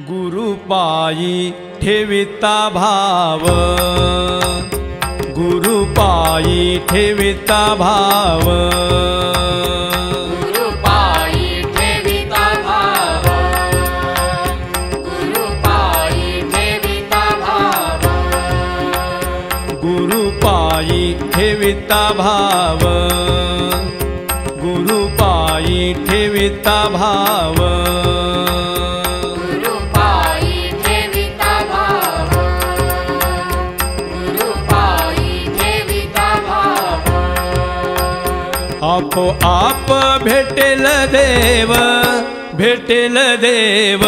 गुरु पायी ठेविता भाव, गुरु पायी ठेविता भाव, गुरु पायी ठेविता भाव, गुरु पायी ठेविता भाव, गुरु पायी ठेविता भाव, गुरु पायी ठेविता भाव, गुरु पायी ठेविता भाव, गुरु पायी ठेविता भाव, आपोआप भेटेल देव, भेटेल देव,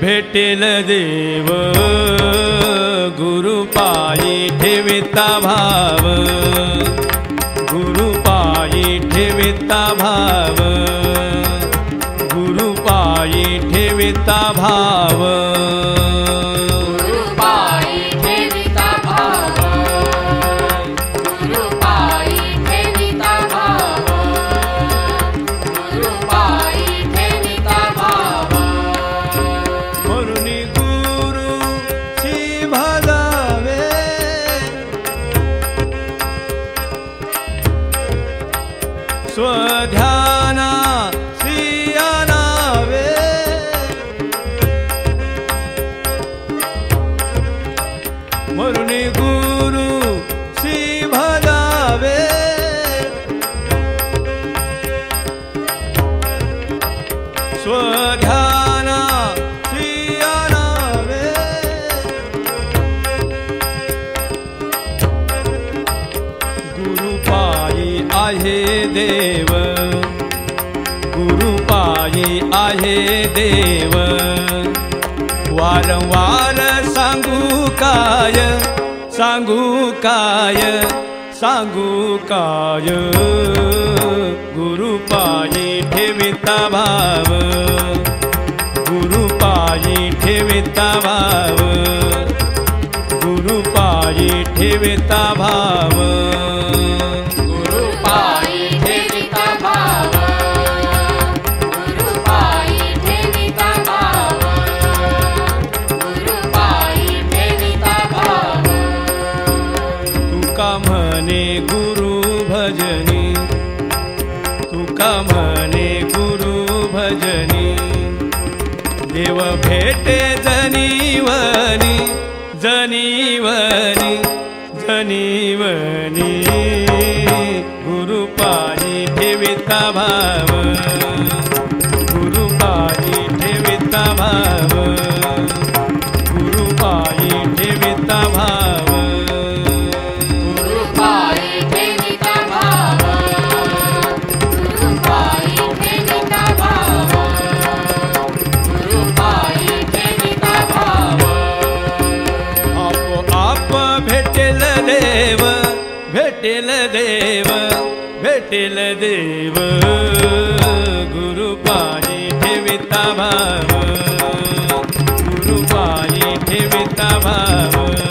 भेटेल देव, गुरु पायी ठेविता भाव, गुरु पायी ठेविता भाव, गुरु पायी ठेविता भाव, गुरु पायी ठेविता भाव, गुरु पायी ठेविता भाव, गुरु पायी ठेविता भाव, म्हणून गुरु ची भजावे, स्वध्याना श्रियानावे, म्हणून गुरु श्री भजावे, स्वध्याना श्रियानावे, गुरु पायी आहे देव, गुरु पायी आहे देव, वारंवार सांगू काय, सांगू काय, सांगू काय, गुरु पायी ठेविता भाव, गुरु पायी ठेविता भाव, गुरु पायी ठेविता भाव, गुरु पायी ठेविता भाव, गुरु पायी ठेविता भाव, गुरु पायी ठेविता भाव, तुका म्हणे गुरु भजनी, तुका म्हणे गुरु भजनी, देव भेटे जनीवनी, जनीवनी, जनीवनी, गुरु पायी ठेविता भाव, गुरु पायी ठेविता भाव, गुरु पायी ठेविता भाव, गुरु पायी ठेविता भाव, गुरु पायी ठेविता भाव, गुरु पायी ठेविता भाव, आपोआप भेटेल देव, भेटेल देव, भेटेल देव, गुरु पायी ठेविता भाव, गुरु पायी ठेविता भाव.